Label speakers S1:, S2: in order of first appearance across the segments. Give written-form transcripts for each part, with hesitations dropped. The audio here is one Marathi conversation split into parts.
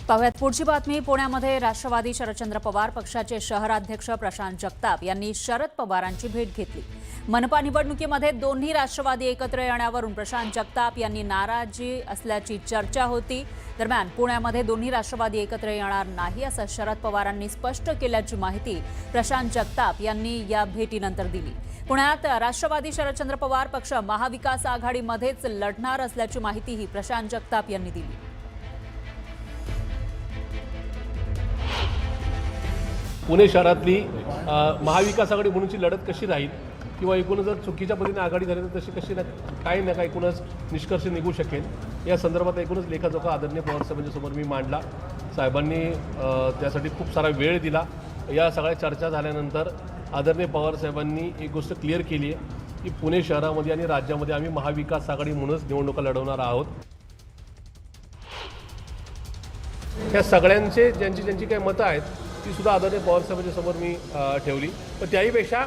S1: पाहुयात पुढची बातमी। पुण्यामध्ये राष्ट्रवादी शरदचंद्र पवार पक्षाचे शहराध्यक्ष प्रशांत जगताप यांनी शरद पवारांची भेट घेतली। मनपा निवडणुकीमध्ये दोन्ही राष्ट्रवादी एकत्र येण्यावरून प्रशांत जगताप यांनी नाराजी असल्याची चर्चा होती। दरम्यान पुण्यामध्ये दोन्ही राष्ट्रवादी एकत्र येणार नाही असं शरद पवारांनी स्पष्ट केल्याची माहिती प्रशांत जगताप यांनी या भेटीनंतर दिली। पुण्यात राष्ट्रवादी शरदचंद्र पवार पक्ष महाविकास आघाडीमध्येच लढणार असल्याची माहितीही प्रशांत जगताप यांनी दिली।
S2: पुणे शहरातली महाविकास आघाडी म्हणूनची लढत कशी राहील किंवा एकूणच जर चुकीच्या पद्धतीने आघाडी झाली तर तशी कशी काही ना काही एकूणच निष्कर्ष निघू शकेल या संदर्भात एकूणच लेखाजोखा आदरणीय पवार साहेबांच्या समोर मी मांडला। साहेबांनी त्यासाठी खूप सारा वेळ दिला। या सगळ्या चर्चा झाल्यानंतर आदरणीय पवार साहेबांनी एक गोष्ट क्लिअर केली आहे की पुणे शहरामध्ये आणि राज्यामध्ये आम्ही महाविकास आघाडी म्हणूनच निवडणुका लढवणार आहोत। या सगळ्यांचे ज्यांची काही मतं आहेत ती सुद्धा आदरणीय पवार साहेबांच्या समोर मी ठेवली। पण त्याहीपेक्षा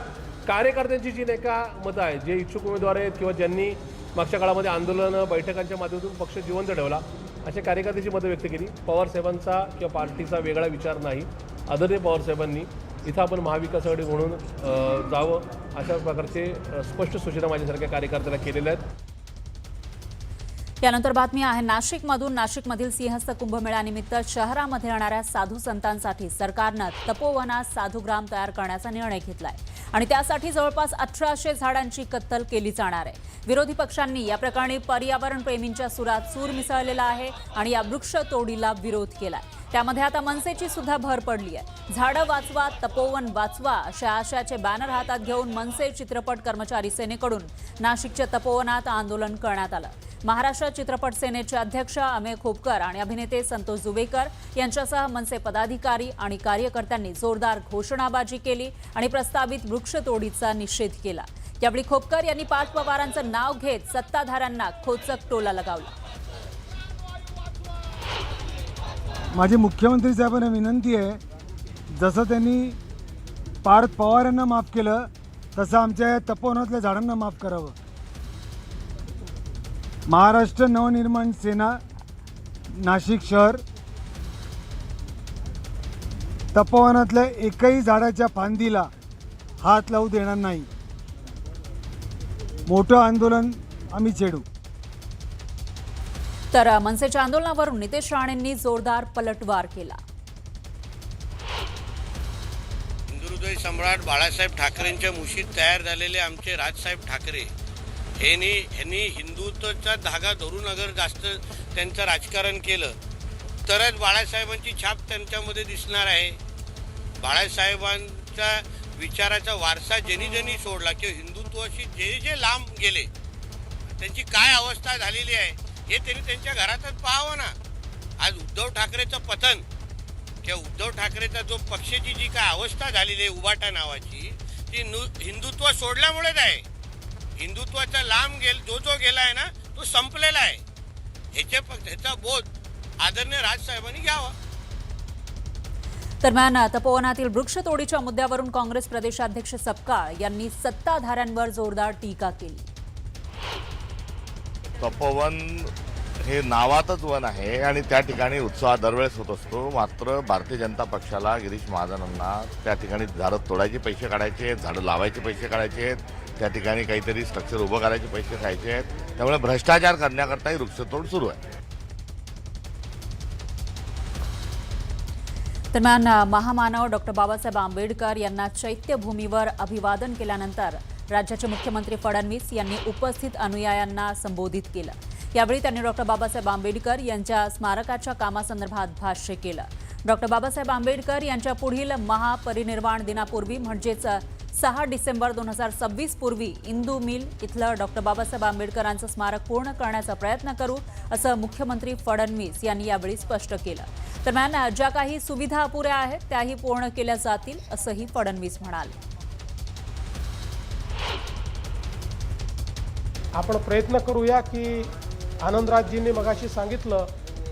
S2: कार्यकर्त्यांची जी नाही का मतं आहेत, जे इच्छुक उमेदवार आहेत किंवा ज्यांनी मागच्या काळामध्ये आंदोलनं बैठकांच्या माध्यमातून पक्ष जिवंत ठेवला अशा कार्यकर्त्यांची मतं व्यक्त केली। पवार साहेबांचा किंवा पार्टीचा वेगळा विचार नाही। आदरणीय पवार साहेबांनी इथं आपण महाविकास आघाडी म्हणून जावं अशा प्रकारचे स्पष्ट सूचना माझ्यासारख्या कार्यकर्त्याला केलेल्या आहेत।
S1: यानंतर बातमी आहे नाशिकमधून। नाशिकमधील सिंहस्थ कुंभमेळ्यानिमित्त शहरामध्ये येणाऱ्या साधू संतांसाठी सरकारनं तपोवनात साधूग्राम तयार करण्याचा निर्णय घेतलाय आणि त्यासाठी जवळपास 1800 झाडांची कत्तल केली जाणार आहे। विरोधी पक्षांनी या प्रकरणी पर्यावरण प्रेमींच्या सुरात सूर मिसळलेला आहे आणि या वृक्षतोडीला विरोध केलाय। त्यामध्ये आता मनसेची सुद्धा भर पडली आहे। झाडं वाचवा, तपोवन वाचवा अशा आशयाचे बॅनर हातात घेऊन मनसे चित्रपट कर्मचारी सेनेकडून नाशिकच्या तपोवनात आंदोलन करण्यात आलं। महाराष्ट्र चित्रपट सेनेचे अध्यक्ष अमेय खोपकर आणि अभिनेते संतोष जुवेकर यांच्यासह मनसे पदाधिकारी आणि कार्यकर्त्यांनी जोरदार घोषणाबाजी केली आणि प्रस्तावित वृक्षतोडीचा निषेध केला। यावेळी खोपकर यांनी पाच पवारांचं नाव घेत सत्ताधाऱ्यांना खोचक टोला लगावला।
S3: माझी मुख्यमंत्री साहेबांना विनंती आहे, जसं त्यांनी पार्थ पवारांना माफ केलं तसं आमच्या तपोवनातल्या झाडांना माफ करावं। महाराष्ट्र नवनिर्माण सेना नाशिक शहर तपोवनातल्या एकही झाडाच्या फांदीला हात लावू देणार नाही। मोठं आंदोलन आम्ही छेडू।
S1: तर मनसेच्या आंदोलनावरून नितेश राणेंनी जोरदार पलटवार केला।
S4: हिंदुहृदय सम्राट बाळासाहेब ठाकरेंच्या मुशीत तयार झालेले आमचे राजसाहेब ठाकरे यांनी हिंदुत्वाचा धागा धरून अगर जास्त त्यांचं राजकारण केलं तरच बाळासाहेबांची छाप त्यांच्यामध्ये दिसणार आहे। बाळासाहेबांच्या विचाराचा वारसा ज्यांनी सोडला किंवा हिंदुत्वाशी जे लांब गेले त्यांची काय अवस्था झालेली आहे हे त्यांनी त्यांच्या घरातच पाहावं ना। आज उद्धव ठाकरेचं पतन किंवा उद्धव ठाकरेचा जो पक्षाची जी काय अवस्था झालेली आहे उभाटा नावाची, ती हिंदुत्व सोडल्यामुळेच आहे। हिंदुत्वाचा लांब जो गेला आहे ना तो संपलेला आहे। ह्याचा बोध आदरणीय राजसाहेबांनी घ्यावा।
S1: दरम्यान तपोवनातील वृक्षतोडीच्या मुद्द्यावरून काँग्रेस प्रदेशाध्यक्ष सपकाळ यांनी सत्ताधाऱ्यांवर जोरदार टीका केली।
S5: तपोवन हे नावातच वन आहे आणि त्या ठिकाणी उत्साह दरवेळेस होत असतो। मात्र भारतीय जनता पक्षाला गिरीश महाजनांना त्या ठिकाणी झाडं तोडायचे पैसे काढायचे आहेत, झाडं लावायचे पैसे काढायचे आहेत, त्या ठिकाणी काहीतरी स्ट्रक्चर उभं करायचे पैसे खायचे आहेत। त्यामुळे भ्रष्टाचार करण्याकरताही वृक्षतोड सुरू आहे।
S1: दरम्यान महामानव डॉक्टर बाबासाहेब आंबेडकर यांना चैत्यभूमीवर अभिवादन केल्यानंतर राज्याचे मुख्यमंत्री फडणवीस यांनी उपस्थित अनुयायांना संबोधित केलं। यावेळी त्यांनी डॉक्टर बाबासाहेब आंबेडकर यांच्या स्मारकाच्या कामासंदर्भात भाष्य केलं। डॉक्टर बाबासाहेब आंबेडकर यांच्या पुढील महापरिनिर्वाण दिनापूर्वी म्हणजेच 6 डिसेंबर 2026 पूर्वी इंदू मिल इथलं डॉक्टर बाबासाहेब आंबेडकरांचं स्मारक पूर्ण करण्याचा प्रयत्न करू असं मुख्यमंत्री फडणवीस यांनी यावेळी स्पष्ट केलं। दरम्यान ज्या काही सुविधा अपुऱ्या आहेत त्याही पूर्ण केल्या जातील असंही फडणवीस म्हणाले।
S6: आपण प्रयत्न करूया की आनंदराजजींनी मगाशी सांगितलं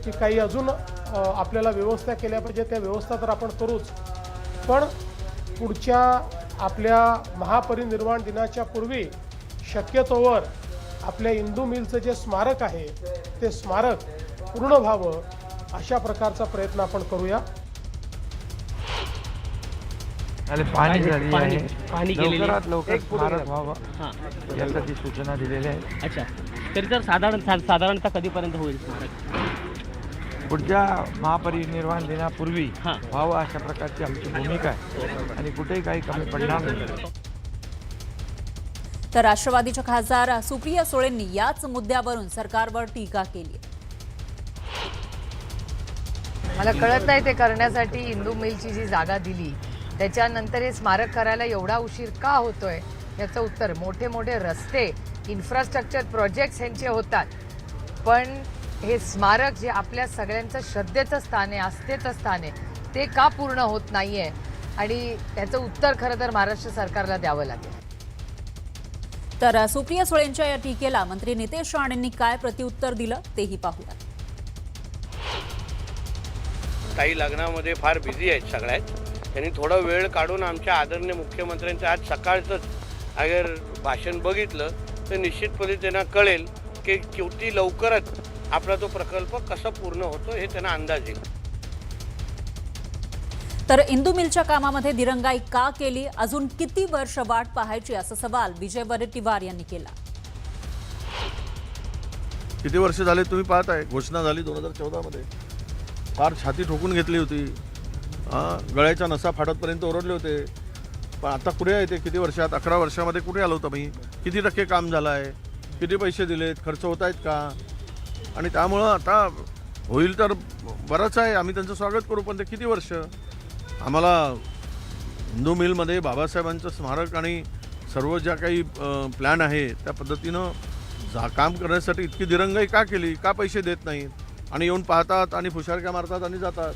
S6: की काही अजून आपल्याला व्यवस्था केल्या पाहिजे, त्या व्यवस्था तर आपण करूच, पण पुढच्या आपल्या महापरिनिर्वाण दिनाच्या पूर्वी शक्यतोवर आपल्या इंदू मिलचं जे स्मारक आहे ते स्मारक पूर्ण व्हावं अशा प्रकारचा प्रयत्न आपण करूया.
S7: पाणी झाली आहे,
S8: पाणी केलेली
S7: लवकरात लवकर स्मारक व्हावं यासाठी सूचना दिलेल्या आहेत.
S8: अच्छा, तरी तर साधारणतः कधीपर्यंत होईल स्मारक?
S7: पुढच्या महापरिनिर्वाण दिनापूर्वी
S8: हां.
S7: व्हावं अशा प्रकारची आमची भूमिका आहे आणि कुठेही काही कमी पडणार नाही.
S1: तर राष्ट्रवादीच्या खासदार सुप्रिया सुळेंनी याच मुद्द्यावरून सरकारवर टीका केली.
S9: मला कळत नाही ते करण्यासाठी इंदू मिलची जी जागा दिली त्याच्यानंतर हे स्मारक करायला एवढा उशीर का होतोय याचं उत्तर मोठे मोठे रस्ते इन्फ्रास्ट्रक्चर प्रोजेक्ट्स यांचे होतात, पण हे स्मारक जे आपल्या सगळ्यांचं श्रद्धेचं स्थान आहे, आस्थेचं स्थान आहे, ते का पूर्ण होत नाहीये आणि त्याचं उत्तर खरं तर महाराष्ट्र सरकारला द्यावं लागेल.
S1: तर सुप्रिया सुळेंच्या या टीकेला मंत्री नितेश राणेंनी काय प्रत्युत्तर दिलं तेही पाहूया.
S4: काही लग्नामध्ये फार बिझी आहेत सगळ्यात. त्यांनी थोडा वेळ काढून आमच्या आदरणीय मुख्यमंत्र्यांचं आज सकाळचंच अगर भाषण बघितलं तर निश्चितपणे त्यांना कळेल की किती लवकरच आपला तो प्रकल्प कसा पूर्ण होतो हे त्यांना अंदाज येईल.
S1: तर इंदू मिलच्या कामामध्ये दिरंगाई का केली, अजून किती वर्ष वाट पाहायची, असा सवाल विजय वडेट्टीवार यांनी केला.
S10: किती वर्ष झाले तुम्ही पाहताय, घोषणा झाली 2014 मध्ये, फार छाती ठोकून घेतली होती, गळ्याच्या नसा फाटतपर्यंत ओरडले होते. पण आता कुठे आहे ते? किती वर्षात, 11 वर्षामध्ये कुठे आलो होतं मी? किती टक्के काम झालं आहे, किती पैसे दिलेत, खर्च होत आहेत का? आणि त्यामुळं आता होईल तर बरंच आहे, आम्ही त्यांचं स्वागत करू. पण ते किती वर्ष? आम्हाला हिंदू मिलमध्ये बाबासाहेबांचं स्मारक आणि सर्व ज्या काही प्लॅन आहे त्या पद्धतीनं काम करण्यासाठी इतकी दिरंगाई का केली? का पैसे देत नाहीत आणि येऊन पाहतात आणि फुशारक्या मारतात आणि जातात?